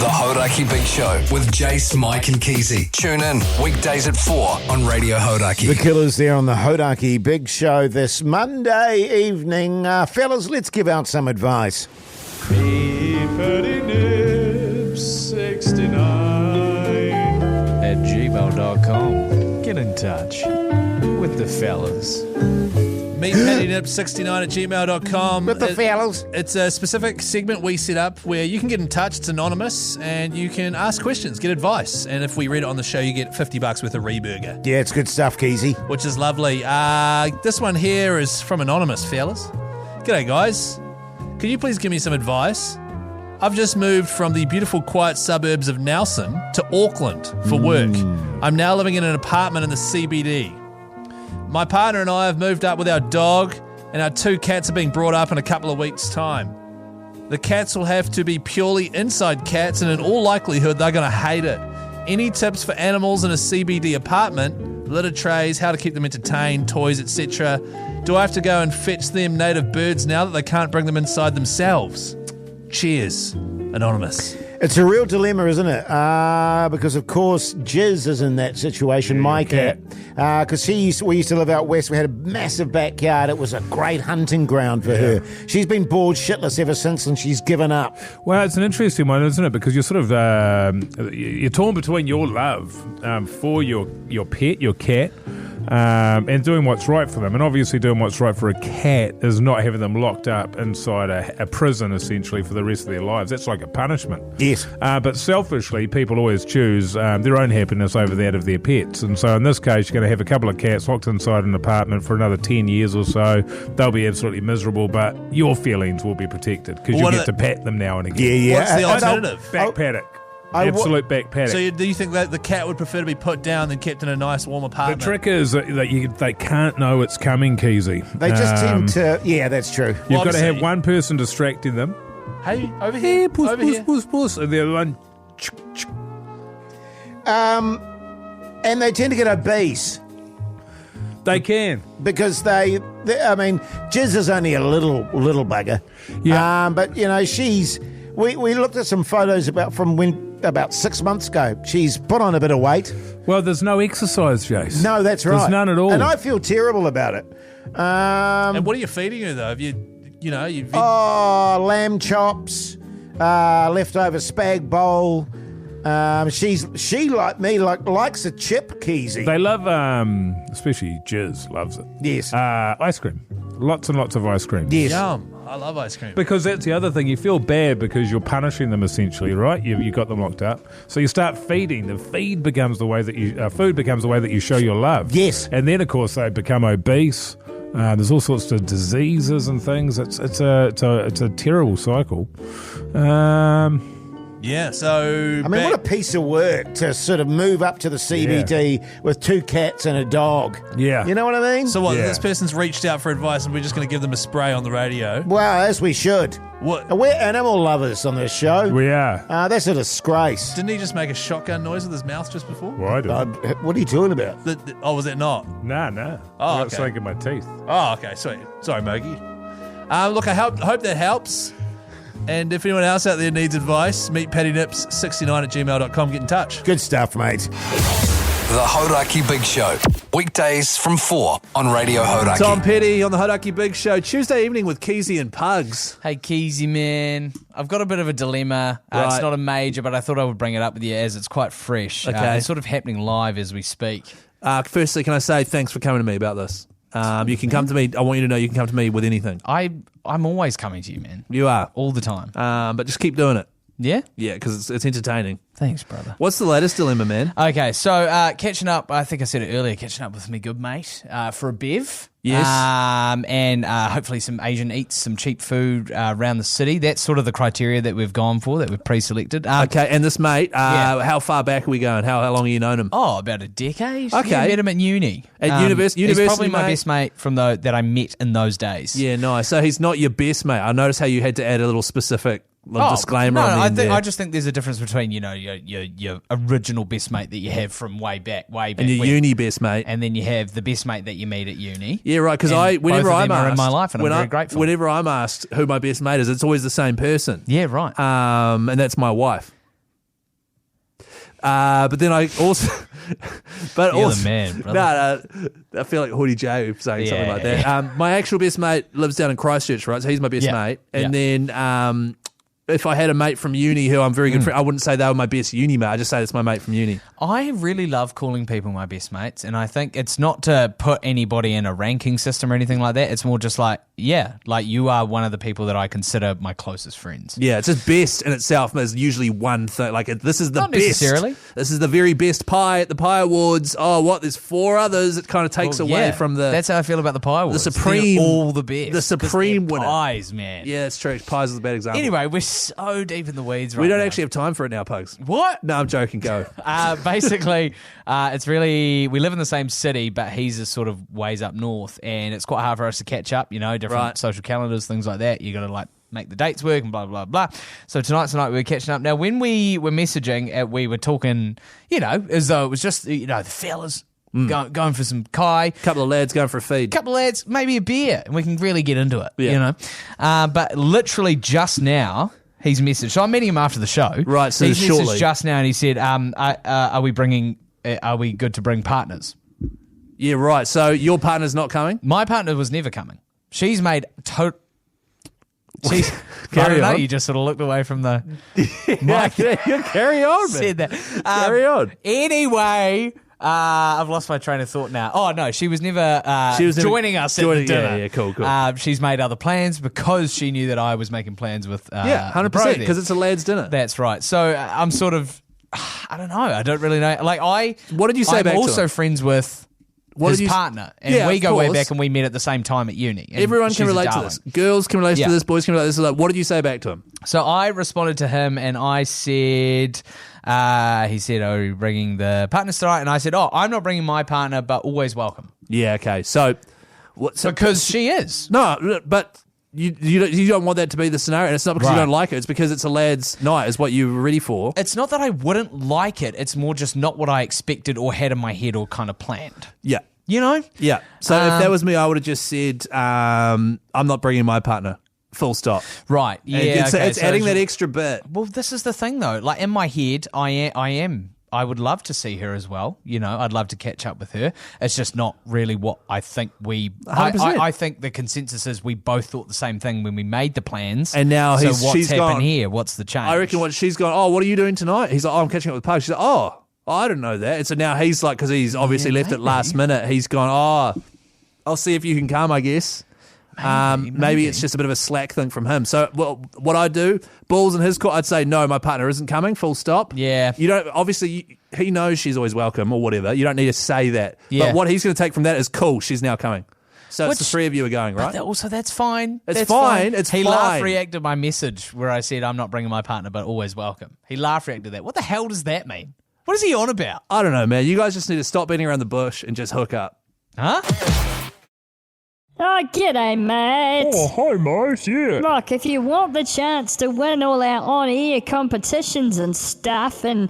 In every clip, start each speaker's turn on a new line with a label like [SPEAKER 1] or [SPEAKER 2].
[SPEAKER 1] The Hauraki Big Show with Jase, Mike and Keyzie. Tune in weekdays at 4 on Radio Hauraki.
[SPEAKER 2] The Killers there on the Hauraki Big Show this Monday evening. Fellas, let's give out some advice.
[SPEAKER 3] @gmail.com. Get in touch with the fellas.
[SPEAKER 4] meetpaddynip69@gmail.com.
[SPEAKER 2] With the fellas.
[SPEAKER 4] It's a specific segment we set up where you can get in touch. It's anonymous and you can ask questions, get advice. And if we read it on the show, you get $50 worth of Reburger,
[SPEAKER 2] Yeah, it's good stuff, Keyzie.
[SPEAKER 4] which is lovely. This one here is from Anonymous, fellas. G'day, guys. Could you please give me some advice? I've just moved from the beautiful, quiet suburbs of Nelson to Auckland for work. I'm now living in an apartment in the CBD. My partner and I have moved up with our dog, and our 2 cats are being brought up in a couple of weeks' time. The cats will have to be purely inside cats, and in all likelihood, they're going to hate it. Any tips for animals in a CBD apartment? Litter trays, how to keep them entertained, toys, etc. Do I have to go and fetch them native birds now that they can't bring them inside themselves? Cheers, Anonymous.
[SPEAKER 2] It's a real dilemma, isn't it? Because, of course, Jase is in that situation, my cat. Because we used to live out west. We had a massive backyard. It was a great hunting ground for her. She's been bored shitless ever since, and she's given up.
[SPEAKER 5] Well, it's an interesting one, isn't it? Because you're sort of you're torn between your love for your pet, your cat, and doing what's right for them. And obviously doing what's right for a cat is not having them locked up inside a prison, essentially, for the rest of their lives. That's like a punishment.
[SPEAKER 2] Yes.
[SPEAKER 5] But selfishly, people always choose their own happiness over that of their pets. And so in this case, you're going to have a couple of cats locked inside an apartment for another 10 years or so. They'll be absolutely miserable, but your feelings will be protected because you get to pat them now and again.
[SPEAKER 2] Yeah.
[SPEAKER 4] What's the alternative?
[SPEAKER 5] Back paddock. Absolute back paddock.
[SPEAKER 4] So do you think that the cat would prefer to be put down than kept in a nice warm
[SPEAKER 5] The
[SPEAKER 4] apartment?
[SPEAKER 5] trick is that they can't know it's coming, Keyzie.
[SPEAKER 2] They just tend to... Yeah, that's true.
[SPEAKER 5] You've got to have
[SPEAKER 4] obviously-
[SPEAKER 5] one person distracting them.
[SPEAKER 4] Hey, over here. Over here.
[SPEAKER 5] Puss. And the other one...
[SPEAKER 2] And they tend to get obese
[SPEAKER 5] They can.
[SPEAKER 2] because I mean, Jase is only a little bugger.
[SPEAKER 5] Yeah.
[SPEAKER 2] But, you know, we looked at some photos about 6 months ago. She's put on a bit of weight.
[SPEAKER 5] Well, there's no exercise, Jase.
[SPEAKER 2] No, that's right.
[SPEAKER 5] There's none at all.
[SPEAKER 2] And I feel terrible about it.
[SPEAKER 4] And what are you feeding her, though? Have you've
[SPEAKER 2] Lamb chops, leftover spag bowl. She like me likes a chip, Keyzie.
[SPEAKER 5] They love, especially Jase loves it.
[SPEAKER 2] Yes.
[SPEAKER 5] Ice cream. Lots and lots of ice cream.
[SPEAKER 2] Yes.
[SPEAKER 4] Yum. I love ice cream.
[SPEAKER 5] Because that's the other thing. You feel bad because you're punishing them essentially, right? You got them locked up. So you start feeding. The food becomes the way that you show your love.
[SPEAKER 2] Yes.
[SPEAKER 5] And then, of course, they become obese. There's all sorts of diseases and things. It's a terrible cycle.
[SPEAKER 4] Yeah, so...
[SPEAKER 2] I mean, what a piece of work to sort of move up to the CBD with 2 cats and a dog.
[SPEAKER 5] Yeah.
[SPEAKER 2] You know what I mean?
[SPEAKER 4] So what,
[SPEAKER 5] Yeah.
[SPEAKER 4] this person's reached out for advice and we're just going to give them a spray on the radio?
[SPEAKER 2] Well, as we should.
[SPEAKER 4] What?
[SPEAKER 2] We're animal lovers on this show.
[SPEAKER 5] We are.
[SPEAKER 2] That's a disgrace.
[SPEAKER 4] Didn't he just make a shotgun noise with his mouth just before?
[SPEAKER 5] Well, I do.
[SPEAKER 2] What are you talking about?
[SPEAKER 4] Oh, was it not?
[SPEAKER 5] No.
[SPEAKER 4] Oh,
[SPEAKER 5] I got
[SPEAKER 4] okay.
[SPEAKER 5] something in my teeth.
[SPEAKER 4] Oh, okay, sweet. Sorry, Mogey. Look, I hope that helps. And if anyone else out there needs advice, meetpaddynip69@gmail.com. Get in touch.
[SPEAKER 2] Good stuff, mate.
[SPEAKER 1] The Hauraki Big Show. Weekdays from 4 on Radio Hauraki.
[SPEAKER 4] Tom Petty on the Hauraki Big Show. Tuesday evening with Keyzie and Pugs.
[SPEAKER 3] Hey, Keyzie, man. I've got a bit of a dilemma.
[SPEAKER 4] Right.
[SPEAKER 3] It's not a major, but I thought I would bring it up with you as it's quite fresh.
[SPEAKER 4] Okay.
[SPEAKER 3] It's sort of happening live as we speak.
[SPEAKER 4] Firstly, can I say thanks for coming to me about this? You can come to me. I want you to know you can come to me with anything.
[SPEAKER 3] I'm always coming to you, man.
[SPEAKER 4] You are.
[SPEAKER 3] All the time.
[SPEAKER 4] But just keep doing it.
[SPEAKER 3] Yeah?
[SPEAKER 4] Yeah, because it's entertaining.
[SPEAKER 3] Thanks, brother.
[SPEAKER 4] What's the latest dilemma, man?
[SPEAKER 3] Okay, so catching up, I think I said it earlier, catching up with my good mate for a bev.
[SPEAKER 4] Yes.
[SPEAKER 3] And hopefully some Asian eats, some cheap food around the city. That's sort of the criteria that we've gone for, that we've pre-selected.
[SPEAKER 4] Okay, and this mate,
[SPEAKER 3] Yeah.
[SPEAKER 4] how far back are we going? How long have you known him?
[SPEAKER 3] Oh, about a decade.
[SPEAKER 4] Okay.
[SPEAKER 3] Yeah, met him at uni.
[SPEAKER 4] At university,
[SPEAKER 3] He's probably my
[SPEAKER 4] mate?
[SPEAKER 3] best mate from that I met in those days.
[SPEAKER 4] Yeah, nice. So he's not your best mate. I noticed how you had to add a little specific disclaimer
[SPEAKER 3] No,
[SPEAKER 4] on the end
[SPEAKER 3] I just think there's a difference between, your original best mate that you have from way back.
[SPEAKER 4] and your
[SPEAKER 3] when-
[SPEAKER 4] uni best mate.
[SPEAKER 3] and then you have the best mate that you meet at uni.
[SPEAKER 4] Yeah, right. Because
[SPEAKER 3] And
[SPEAKER 4] whenever
[SPEAKER 3] both of
[SPEAKER 4] I'm
[SPEAKER 3] them are
[SPEAKER 4] asked,
[SPEAKER 3] in my life, and I'm very grateful.
[SPEAKER 4] Whenever I'm asked who my best mate is, it's always the same person.
[SPEAKER 3] Yeah, right.
[SPEAKER 4] And that's my wife. But then I also, but
[SPEAKER 3] You're
[SPEAKER 4] also,
[SPEAKER 3] the man, brother.
[SPEAKER 4] no, I feel like Hoodie J saying something
[SPEAKER 3] Yeah.
[SPEAKER 4] like that. My actual best mate lives down in Christchurch, right? So he's my best
[SPEAKER 3] Yeah.
[SPEAKER 4] mate. And then if I had a mate from uni who I'm very good friend, I wouldn't say they were my best uni mate. I just say it's my mate from uni.
[SPEAKER 3] I really love calling people my best mates, and I think it's not to put anybody in a ranking system or anything like that. It's more just like, yeah, like you are one of the people that I consider my closest friends.
[SPEAKER 4] Yeah, it's just best in itself is usually one thing. Like this is the
[SPEAKER 3] Not
[SPEAKER 4] best.
[SPEAKER 3] necessarily.
[SPEAKER 4] This is the very best pie at the Pie Awards. Oh, what? There's 4 others. It kind of takes
[SPEAKER 3] Well,
[SPEAKER 4] away
[SPEAKER 3] yeah,
[SPEAKER 4] from the.
[SPEAKER 3] That's how I feel about the pie awards.
[SPEAKER 4] supreme-
[SPEAKER 3] They're all the best.
[SPEAKER 4] the supreme
[SPEAKER 3] 'Cause they're
[SPEAKER 4] winner.
[SPEAKER 3] pies, man.
[SPEAKER 4] Yeah, it's true. Pies is a bad example.
[SPEAKER 3] Anyway, we're so deep in the weeds right
[SPEAKER 4] we don't
[SPEAKER 3] now.
[SPEAKER 4] actually have time for it now, Pugs.
[SPEAKER 3] What?
[SPEAKER 4] No, I'm joking. Go.
[SPEAKER 3] Basically, it's really, we live in the same city, but he's a sort of ways up north, and it's quite hard for us to catch up, different
[SPEAKER 4] Right.
[SPEAKER 3] social calendars, things like that. You got to make the dates work and blah, blah, blah. So tonight we were catching up. Now, when we were messaging, we were talking, as though it was just, the fellas going for some kai.
[SPEAKER 4] Couple of lads going for a feed.
[SPEAKER 3] Couple of lads, maybe a beer, and we can really get into it,
[SPEAKER 4] Yeah.
[SPEAKER 3] But literally just now, he's messaged. So I'm meeting him after the show.
[SPEAKER 4] Right, so
[SPEAKER 3] he's
[SPEAKER 4] shortly.
[SPEAKER 3] messaged just now, and he said, "Are we good to bring partners?"
[SPEAKER 4] Yeah, right. So your partner's not coming?
[SPEAKER 3] My partner was never coming. She's made She's
[SPEAKER 4] Carry
[SPEAKER 3] I don't know.
[SPEAKER 4] on.
[SPEAKER 3] You just sort of looked away from the mic.
[SPEAKER 4] Carry on, man.
[SPEAKER 3] Said that.
[SPEAKER 4] Carry on.
[SPEAKER 3] Anyway. I've lost my train of thought now. Oh, no, she was never joining us at the dinner.
[SPEAKER 4] Yeah, cool.
[SPEAKER 3] She's made other plans because she knew that I was making plans with
[SPEAKER 4] Yeah, 100%,
[SPEAKER 3] Bro
[SPEAKER 4] because it's a lad's dinner.
[SPEAKER 3] That's right. So I'm sort of, I don't know. I don't really know.
[SPEAKER 4] What did you say
[SPEAKER 3] I'm
[SPEAKER 4] back to
[SPEAKER 3] also
[SPEAKER 4] him?
[SPEAKER 3] friends with
[SPEAKER 4] What
[SPEAKER 3] his
[SPEAKER 4] did you-
[SPEAKER 3] partner. And
[SPEAKER 4] Yeah,
[SPEAKER 3] we
[SPEAKER 4] of
[SPEAKER 3] go way
[SPEAKER 4] course.
[SPEAKER 3] back, and we met at the same time at uni. And
[SPEAKER 4] Everyone
[SPEAKER 3] she's
[SPEAKER 4] can
[SPEAKER 3] a
[SPEAKER 4] relate to
[SPEAKER 3] darling.
[SPEAKER 4] this. Girls can relate
[SPEAKER 3] Yeah.
[SPEAKER 4] to this. Boys can relate to this. Like, what did you say back to him?
[SPEAKER 3] So I responded to him, and I said, he said, "Oh, are you bringing the partners tonight?" And I said, "Oh, I'm not bringing my partner, but always welcome."
[SPEAKER 4] Yeah, okay. So
[SPEAKER 3] Because she is.
[SPEAKER 4] No, but you don't want that to be the scenario, and it's not because you
[SPEAKER 3] Right.
[SPEAKER 4] don't like it. It's because it's a lad's night, is what you were ready for.
[SPEAKER 3] It's not that I wouldn't like it. It's more just not what I expected or had in my head or kind of planned.
[SPEAKER 4] Yeah.
[SPEAKER 3] You know?
[SPEAKER 4] Yeah. So if that was me, I would have just said, I'm not bringing my partner. Full stop.
[SPEAKER 3] Right. Yeah.
[SPEAKER 4] And it's
[SPEAKER 3] okay,
[SPEAKER 4] adding
[SPEAKER 3] so-
[SPEAKER 4] that extra bit.
[SPEAKER 3] Well, this is the thing, though. Like, in my head, I would love to see her as well. I'd love to catch up with her. It's just not really what I think we...
[SPEAKER 4] 100%.
[SPEAKER 3] I think the consensus is we both thought the same thing when we made the plans.
[SPEAKER 4] And now
[SPEAKER 3] so
[SPEAKER 4] she's
[SPEAKER 3] what's happened
[SPEAKER 4] gone.
[SPEAKER 3] here? What's the change?
[SPEAKER 4] I reckon what she's gone, oh, what are you doing tonight? He's like, oh, I'm catching up with Pug. She's like, oh, I didn't know that. And so now he's like, because he's obviously left it last minute, he's gone, oh, I'll see if you can come, I guess. Maybe it's just a bit of a slack thing from him. So what I do, balls in his court, I'd say, no, my partner isn't coming, full stop.
[SPEAKER 3] Yeah.
[SPEAKER 4] You don't, obviously, he knows she's always welcome or whatever. You don't need to say that.
[SPEAKER 3] Yeah.
[SPEAKER 4] But what he's going to take from that is, cool, she's now coming. So it's
[SPEAKER 3] Which-
[SPEAKER 4] the three of you are going, right?
[SPEAKER 3] Also, that's fine.
[SPEAKER 4] It's
[SPEAKER 3] That's
[SPEAKER 4] fine. It's
[SPEAKER 3] he
[SPEAKER 4] fine.
[SPEAKER 3] laugh reacted my message where I said, "I'm not bringing my partner, but always welcome." He laugh reacted that. What the hell does that mean? What is he on about?
[SPEAKER 4] I don't know, man. You guys just need to stop beating around the bush and just hook up.
[SPEAKER 3] Huh?
[SPEAKER 6] Oh, g'day, mate.
[SPEAKER 5] hi, mate. Yeah.
[SPEAKER 6] Look, if you want the chance to win all our on-air competitions and stuff and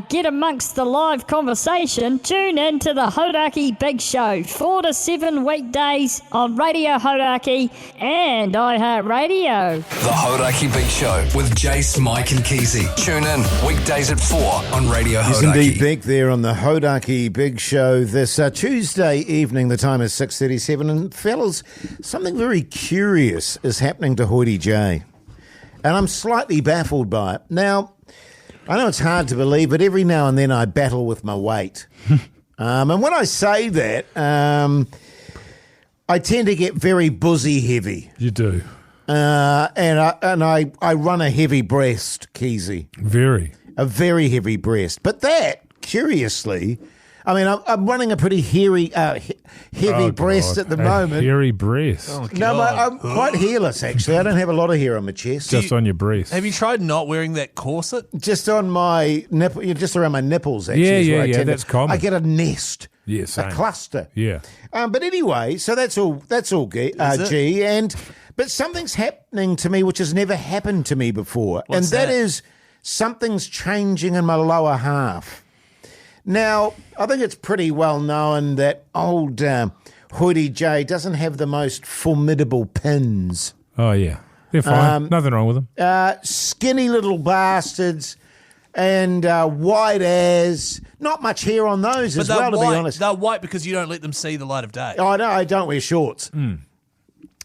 [SPEAKER 6] get amongst the live conversation, tune in to the Hauraki Big Show, 4 to 7 weekdays on Radio Hauraki and iHeartRadio.
[SPEAKER 1] The Hauraki Big Show with Jase, Mike and Keyzie. Tune in weekdays at 4 on Radio
[SPEAKER 2] Yes, indeed,
[SPEAKER 1] Hauraki.
[SPEAKER 2] back there on the Hauraki Big Show this Tuesday evening. The time is 6:37, and fellas, something very curious is happening to Hoyte J, and I'm slightly baffled by it. Now, I know it's hard to believe, but every now and then I battle with my weight, and when I say that, I tend to get very buzzy heavy,
[SPEAKER 5] You do.
[SPEAKER 2] and I run a heavy breast, Keyzie.
[SPEAKER 5] Very.
[SPEAKER 2] A very heavy breast. But that, curiously, I mean, I'm running a pretty heavy breast at the moment.
[SPEAKER 5] Hairy breast.
[SPEAKER 2] No, but I'm quite hairless, actually. I don't have a lot of hair on my chest.
[SPEAKER 5] Just on your breast.
[SPEAKER 4] Have you tried not wearing that corset?
[SPEAKER 2] Just on my nipple, just around my nipples, actually. is
[SPEAKER 5] Yeah,
[SPEAKER 2] where I
[SPEAKER 5] yeah,
[SPEAKER 2] tend
[SPEAKER 5] that's
[SPEAKER 2] to,
[SPEAKER 5] common.
[SPEAKER 2] I get a nest.
[SPEAKER 5] Yeah, same.
[SPEAKER 2] A cluster.
[SPEAKER 5] Yeah.
[SPEAKER 2] But anyway, so that's all G. But something's happening to me which has never happened to me before.
[SPEAKER 4] What's
[SPEAKER 2] and that
[SPEAKER 4] that?
[SPEAKER 2] is something's changing in my lower half. Now, I think it's pretty well known that old Hoyte J doesn't have the most formidable pins.
[SPEAKER 5] Oh, yeah. They're fine. Nothing wrong with them.
[SPEAKER 2] Skinny little bastards. and white as. Not much hair on those as well, to be honest.
[SPEAKER 4] They're white because you don't let them see the light of day.
[SPEAKER 2] Oh, no, I don't wear shorts.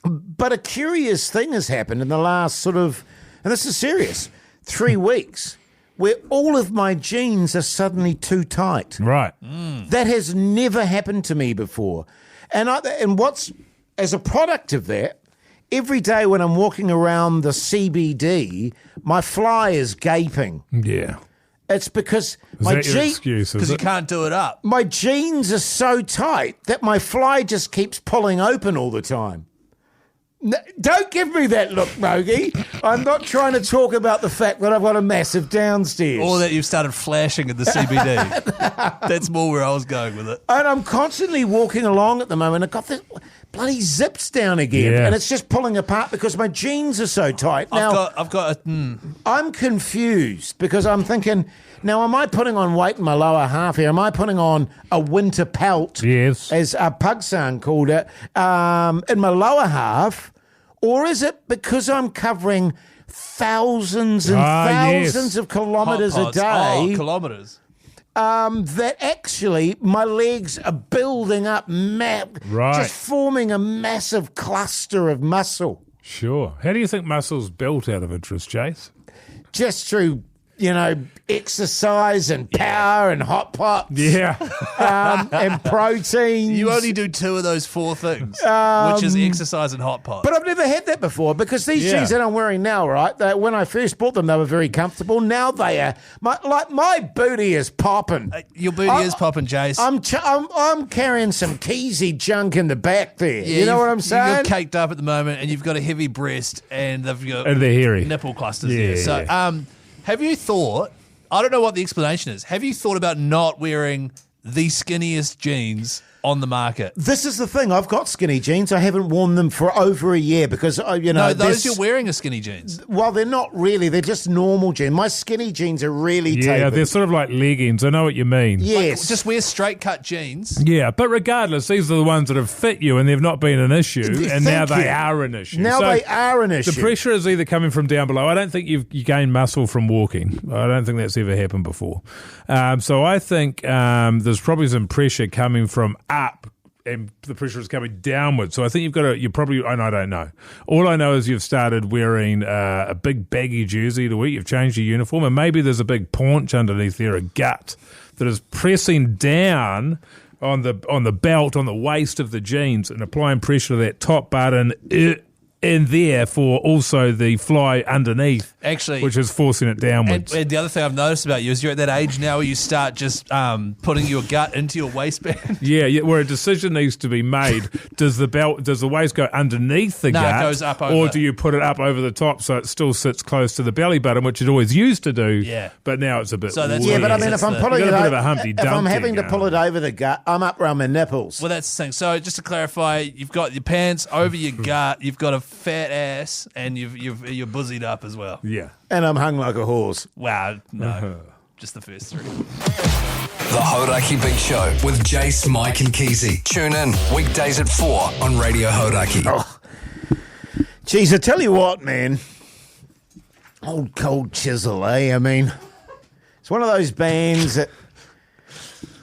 [SPEAKER 2] But a curious thing has happened in the last and this is serious, 3 weeks, where all of my jeans are suddenly too tight.
[SPEAKER 5] Right.
[SPEAKER 2] That has never happened to me before. And as a product of that, every day when I'm walking around the CBD, my fly is gaping.
[SPEAKER 5] Yeah.
[SPEAKER 2] It's because
[SPEAKER 4] because you can't do it up.
[SPEAKER 2] My jeans are so tight that my fly just keeps pulling open all the time. Don't give me that look, Mogey. I'm not trying to talk about the fact that I've got a massive downstairs.
[SPEAKER 4] Or that you've started flashing at the CBD. That's more where I was going with it.
[SPEAKER 2] And I'm constantly walking along at the moment. I've got this bloody zips down again.
[SPEAKER 5] Yeah.
[SPEAKER 2] And it's just pulling apart because my jeans are so tight. Now, I'm confused because I'm thinking, now am I putting on weight in my lower half here? Am I putting on a winter pelt,
[SPEAKER 5] yes,
[SPEAKER 2] as Pugsan called it, in my lower half? Or is it because I'm covering thousands and thousands of kilometres a day?
[SPEAKER 4] Oh, kilometres.
[SPEAKER 2] That actually my legs are building up, just forming a massive cluster of muscle.
[SPEAKER 5] Sure. How do you think muscle's built, out of interest, Jase?
[SPEAKER 2] Just through, exercise and power and hot pots.
[SPEAKER 5] Yeah.
[SPEAKER 2] And protein.
[SPEAKER 4] You only do 2 of those 4 things, which is exercise and hot pots.
[SPEAKER 2] But I've never had that before because these jeans that I'm wearing now, right, when I first bought them, they were very comfortable. Now they are, my booty is popping.
[SPEAKER 4] Your booty is popping, Jase.
[SPEAKER 2] I'm carrying some Keyzie junk in the back there. You know what I'm saying?
[SPEAKER 4] You're caked up at the moment and you've got a heavy breast and they've got
[SPEAKER 5] and they're hairy
[SPEAKER 4] nipple clusters there. So, have you thought, I don't know what the explanation is, have you thought about not wearing the skinniest jeans on the market?
[SPEAKER 2] This is the thing. I've got skinny jeans. I haven't worn them for over a year because,
[SPEAKER 4] No, those you're wearing are skinny jeans.
[SPEAKER 2] Well, they're not really. They're just normal jeans. My skinny jeans are really tapered.
[SPEAKER 5] Yeah, they're sort of like leggings. I know what you mean.
[SPEAKER 2] Yes.
[SPEAKER 4] Just wear straight cut jeans.
[SPEAKER 5] Yeah, but regardless, these are the ones that have fit you and they've not been an issue, and now they are an issue.
[SPEAKER 2] Now they are an issue.
[SPEAKER 5] The pressure is either coming from down below. I don't think you gained muscle from walking. I don't think that's ever happened before. So I think there's probably some pressure coming from up, and the pressure is coming downwards. So I think and I don't know. All I know is you've started wearing a big baggy jersey of the week. You've changed your uniform, and maybe there's a big paunch underneath there, a gut, that is pressing down on the belt, on the waist of the jeans, and applying pressure to that top button in there for also the fly underneath,
[SPEAKER 4] actually,
[SPEAKER 5] which is forcing it downwards.
[SPEAKER 4] And the other thing I've noticed about you is you're at that age now where you start just putting your gut into your waistband.
[SPEAKER 5] Yeah, where a decision needs to be made. Does the waist go underneath the gut?
[SPEAKER 4] No, it goes up over.
[SPEAKER 5] Or do you put it up over the top so it still sits close to the belly button, which it always used to do?
[SPEAKER 4] Yeah.
[SPEAKER 5] But now it's a bit weird.
[SPEAKER 2] Yeah, but I mean, if I'm pulling it over, if I'm having to pull it over the gut, I'm up around my nipples.
[SPEAKER 4] Well, that's the thing. So just to clarify, you've got your pants over your gut, you've got a fat ass, and you're busied up as well.
[SPEAKER 5] Yeah.
[SPEAKER 2] And I'm hung like a horse.
[SPEAKER 4] Wow, no. Just the first 3.
[SPEAKER 1] The Hauraki Big Show with Jase, Mike and Keyzie. Tune in weekdays at 4 on Radio Hauraki.
[SPEAKER 2] Oh. Geez, I tell you what, man. Old Cold Chisel, eh? I mean, it's one of those bands that,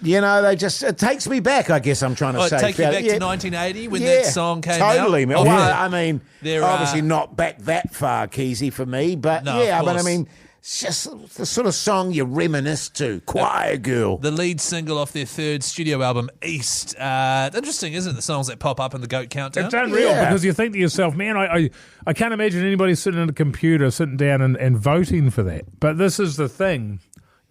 [SPEAKER 2] it takes me back, I guess I'm trying to say.
[SPEAKER 4] Take you back to 1980 when that song came out?
[SPEAKER 2] Totally, man.
[SPEAKER 4] Oh,
[SPEAKER 2] Well,
[SPEAKER 4] yeah.
[SPEAKER 2] I mean, obviously not back that far, Keyzie, for me, but but I mean, it's just the sort of song you reminisce to. Choir Girl.
[SPEAKER 4] The lead single off their 3rd studio album, East. Interesting, isn't it, the songs that pop up in the GOAT Countdown?
[SPEAKER 5] It's unreal because you think to yourself, man, I can't imagine anybody sitting at a computer, sitting down and voting for that. But this is the thing.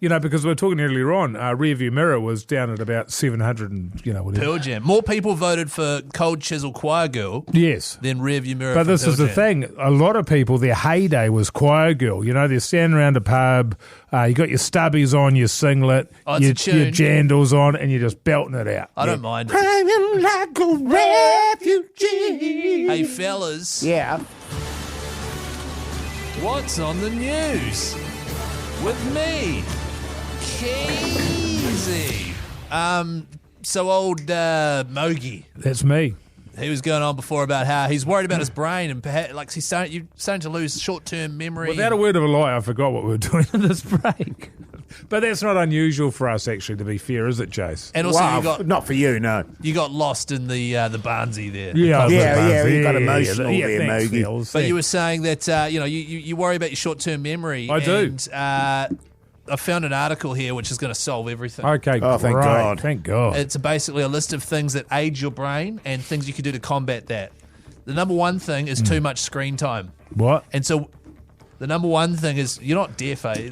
[SPEAKER 5] Because we were talking earlier on, Rearview Mirror was down at about 700 and, whatever.
[SPEAKER 4] Pearl Jam. More people voted for Cold Chisel Choir Girl than Rearview Mirror.
[SPEAKER 5] But this is the thing. A lot of people, their heyday was Choir Girl. They're standing around a pub, you got your stubbies on, your singlet, your jandals on, and you're just belting it out.
[SPEAKER 4] I don't mind.
[SPEAKER 2] Crying like a refugee.
[SPEAKER 4] Hey, fellas.
[SPEAKER 2] Yeah.
[SPEAKER 4] What's on the news? With me, Keyzie. So old Mogey.
[SPEAKER 5] That's me.
[SPEAKER 4] He was going on before about how he's worried about his brain and perhaps he's starting to lose short-term memory.
[SPEAKER 5] Without a word of a lie, I forgot what we were doing in this break. But that's not unusual for us, actually, to be fair, is it, Jase?
[SPEAKER 4] And also
[SPEAKER 2] Wow, not for you, no.
[SPEAKER 4] you got lost in the Barnsey there.
[SPEAKER 2] Yeah, we got emotional there,
[SPEAKER 5] thanks,
[SPEAKER 2] Mogey.
[SPEAKER 5] Phils,
[SPEAKER 4] But
[SPEAKER 5] thanks.
[SPEAKER 4] you were saying that you worry about your short-term memory.
[SPEAKER 5] I do.
[SPEAKER 4] And I found an article here which is going to solve everything.
[SPEAKER 5] Okay,
[SPEAKER 2] Oh, thank
[SPEAKER 5] great.
[SPEAKER 2] God.
[SPEAKER 5] Thank God.
[SPEAKER 4] It's basically a list of things that age your brain and things you can do to combat that. The number one thing is too much screen time.
[SPEAKER 5] What?
[SPEAKER 4] And so the number one thing is, you're not deaf, eh?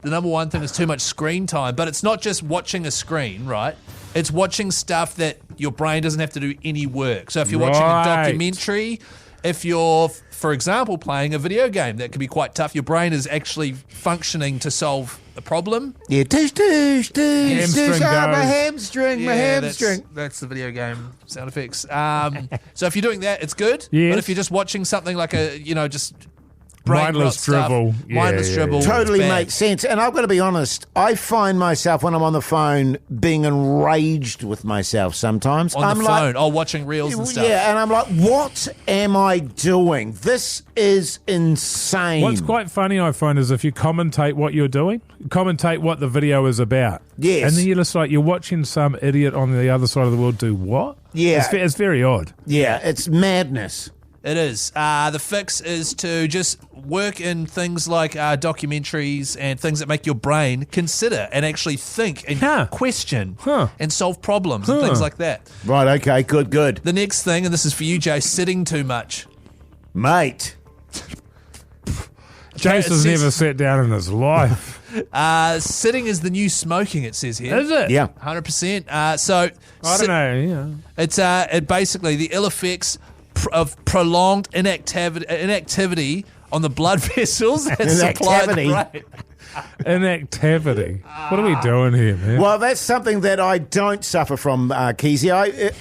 [SPEAKER 4] The number one thing is too much screen time. But it's not just watching a screen, right? It's watching stuff that your brain doesn't have to do any work. So if you're watching a
[SPEAKER 5] Right.
[SPEAKER 4] documentary, if you're, for example, playing a video game, that can be quite tough. Your brain is actually functioning to solve a problem.
[SPEAKER 2] Yeah,
[SPEAKER 5] Hamstring
[SPEAKER 2] my
[SPEAKER 5] goes.
[SPEAKER 2] hamstring.
[SPEAKER 4] That's the video game sound effects. So if you're doing that, it's good.
[SPEAKER 5] Yes.
[SPEAKER 4] But if you're just watching something like just
[SPEAKER 5] Mindless dribble.
[SPEAKER 4] mindless dribble, it's
[SPEAKER 2] Totally
[SPEAKER 4] bad.
[SPEAKER 2] makes sense. And I've got to be honest, I find myself when I'm on the phone being enraged with myself sometimes.
[SPEAKER 4] On
[SPEAKER 2] I'm
[SPEAKER 4] the
[SPEAKER 2] like,
[SPEAKER 4] phone, watching reels and stuff.
[SPEAKER 2] yeah, and I'm like, what am I doing? This is insane.
[SPEAKER 5] What's quite funny, I find, is if you commentate what you're doing, commentate what the video is about.
[SPEAKER 2] Yes.
[SPEAKER 5] And then you're just like, you're watching some idiot on the other side of the world do what?
[SPEAKER 2] Yeah.
[SPEAKER 5] It's very odd.
[SPEAKER 2] Yeah, it's madness.
[SPEAKER 4] It is. The fix is to just work in things like documentaries and things that make your brain consider and actually think and question and solve problems and things like that.
[SPEAKER 2] Right, okay, good.
[SPEAKER 4] The next thing, and this is for you, Jay, sitting too much.
[SPEAKER 2] Mate.
[SPEAKER 5] Jase has never sat down in his life.
[SPEAKER 4] Sitting is the new smoking, it says here.
[SPEAKER 5] Is it?
[SPEAKER 2] Yeah.
[SPEAKER 4] 100%. So
[SPEAKER 5] I don't know. Yeah.
[SPEAKER 4] it's basically the ill effects of prolonged inactivity on the blood vessels that supply the brain.
[SPEAKER 5] Inactivity. What are we doing here, man?
[SPEAKER 2] Well, that's something that I don't suffer from, Keyzie.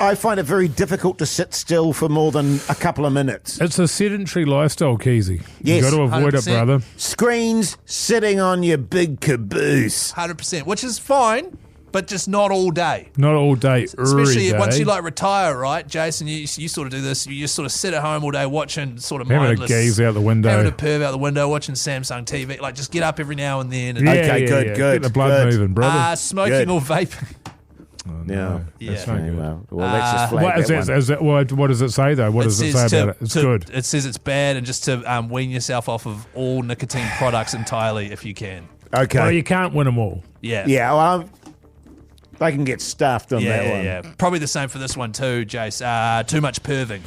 [SPEAKER 2] I find it very difficult to sit still for more than a couple of minutes.
[SPEAKER 5] It's a sedentary lifestyle, Keyzie.
[SPEAKER 2] Yes,
[SPEAKER 5] You've got to avoid
[SPEAKER 4] 100%.
[SPEAKER 5] it, brother.
[SPEAKER 2] Screens sitting on your big caboose.
[SPEAKER 4] 100%, which is fine, but just not all day.
[SPEAKER 5] Not all day,
[SPEAKER 4] Especially
[SPEAKER 5] every day.
[SPEAKER 4] once you retire, right, Jason? You sort of do this. You just sort of sit at home all day watching sort of
[SPEAKER 5] Having
[SPEAKER 4] mindless,
[SPEAKER 5] a gaze out the window.
[SPEAKER 4] having a perv out the window, watching Samsung TV. Like just get up every now and then. And,
[SPEAKER 5] Yeah,
[SPEAKER 2] Okay,
[SPEAKER 5] yeah,
[SPEAKER 2] good,
[SPEAKER 5] yeah.
[SPEAKER 2] good,
[SPEAKER 5] Get the blood
[SPEAKER 2] good.
[SPEAKER 5] moving, brother.
[SPEAKER 4] smoking
[SPEAKER 2] Good.
[SPEAKER 4] or vaping.
[SPEAKER 2] Yeah.
[SPEAKER 5] That's
[SPEAKER 4] Yeah.
[SPEAKER 5] not good.
[SPEAKER 2] Well, let's just flag
[SPEAKER 5] What,
[SPEAKER 2] that one.
[SPEAKER 5] what does it say, though? What does it say about it? It's good.
[SPEAKER 4] It says it's bad, and just to wean yourself off of all nicotine products entirely if you can.
[SPEAKER 2] Okay.
[SPEAKER 5] Well, you can't win them all.
[SPEAKER 4] Yeah.
[SPEAKER 2] Yeah, well, I can get stuffed on
[SPEAKER 4] Yeah,
[SPEAKER 2] that
[SPEAKER 4] yeah,
[SPEAKER 2] one.
[SPEAKER 4] yeah. Probably the same for this one too, Jace. Too much perving.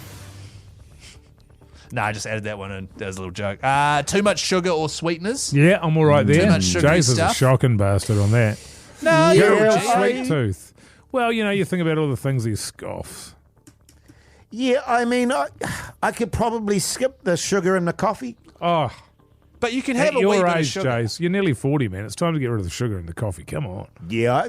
[SPEAKER 4] No, I just added that one in. That was a little joke. Too much sugar or sweeteners.
[SPEAKER 5] Yeah, I'm all right there.
[SPEAKER 4] much sugary
[SPEAKER 5] Jase is a
[SPEAKER 4] stuff.
[SPEAKER 5] shocking bastard on that.
[SPEAKER 4] No,
[SPEAKER 2] Yeah,
[SPEAKER 4] you're
[SPEAKER 2] I-
[SPEAKER 5] Sweet tooth. Well, you think about all the things he scoffs.
[SPEAKER 2] Yeah, I mean, I could probably skip the sugar in the coffee.
[SPEAKER 5] Oh,
[SPEAKER 4] but you can have
[SPEAKER 5] at
[SPEAKER 4] a wee
[SPEAKER 5] your
[SPEAKER 4] bit of
[SPEAKER 5] age,
[SPEAKER 4] sugar.
[SPEAKER 5] Jase, you're nearly 40, man. It's time to get rid of the sugar in the coffee. Come on.
[SPEAKER 2] Yeah,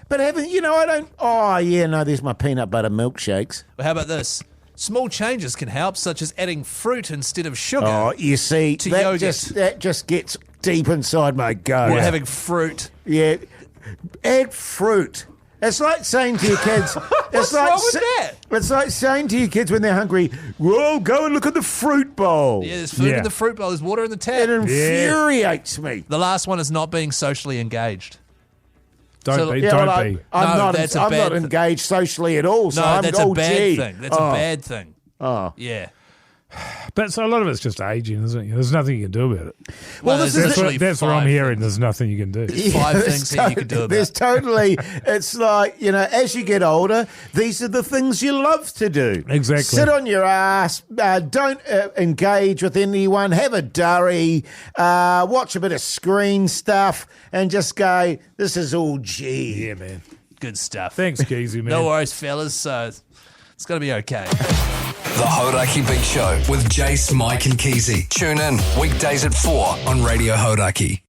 [SPEAKER 2] but having, I don't. Oh, yeah, no, there's my peanut butter milkshakes.
[SPEAKER 4] But how about this? Small changes can help, such as adding fruit instead of sugar.
[SPEAKER 2] Oh, you see,
[SPEAKER 4] To
[SPEAKER 2] that
[SPEAKER 4] yogurt.
[SPEAKER 2] just gets deep inside my gut.
[SPEAKER 4] Or having fruit.
[SPEAKER 2] Yeah, add fruit. It's like saying to your kids,
[SPEAKER 4] What's wrong with that?
[SPEAKER 2] It's like saying to your kids when they're hungry, "Whoa, go and look at the fruit bowl."
[SPEAKER 4] Yeah, there's food
[SPEAKER 5] Yeah.
[SPEAKER 4] in the fruit bowl. There's water in the tap.
[SPEAKER 2] It infuriates me.
[SPEAKER 4] The last one is not being socially engaged.
[SPEAKER 5] Don't
[SPEAKER 4] So-
[SPEAKER 5] be.
[SPEAKER 2] Yeah,
[SPEAKER 5] Don't
[SPEAKER 2] well,
[SPEAKER 5] be.
[SPEAKER 2] I'm
[SPEAKER 4] No,
[SPEAKER 2] not.
[SPEAKER 4] that's a
[SPEAKER 2] I'm
[SPEAKER 4] bad
[SPEAKER 2] not engaged socially at all. So
[SPEAKER 4] No,
[SPEAKER 2] I'm
[SPEAKER 4] that's a bad
[SPEAKER 2] gee.
[SPEAKER 4] thing. That's
[SPEAKER 2] Oh,
[SPEAKER 4] a bad thing.
[SPEAKER 2] Oh,
[SPEAKER 4] Yeah.
[SPEAKER 5] But so a lot of it's just aging, isn't it? There's nothing you can do about it.
[SPEAKER 4] Well,
[SPEAKER 2] this
[SPEAKER 4] there's
[SPEAKER 2] is
[SPEAKER 4] literally
[SPEAKER 5] That's what I'm
[SPEAKER 4] five
[SPEAKER 5] hearing.
[SPEAKER 4] things.
[SPEAKER 5] There's nothing you can do.
[SPEAKER 4] Five
[SPEAKER 2] there's
[SPEAKER 4] things here you could do about
[SPEAKER 2] There's
[SPEAKER 4] it.
[SPEAKER 2] totally. It's like as you get older, these are the things you love to do.
[SPEAKER 5] Exactly.
[SPEAKER 2] Sit on your ass. Don't engage with anyone. Have a durry. Watch a bit of screen stuff, and just go. This is all G.
[SPEAKER 5] Yeah, man.
[SPEAKER 4] Good stuff.
[SPEAKER 5] Thanks, Keyzie, man.
[SPEAKER 4] No worries, fellas. So it's going to be okay.
[SPEAKER 1] The Hauraki Big Show with Jase, Mike and Keyzie. Tune in weekdays at 4 on Radio Hauraki.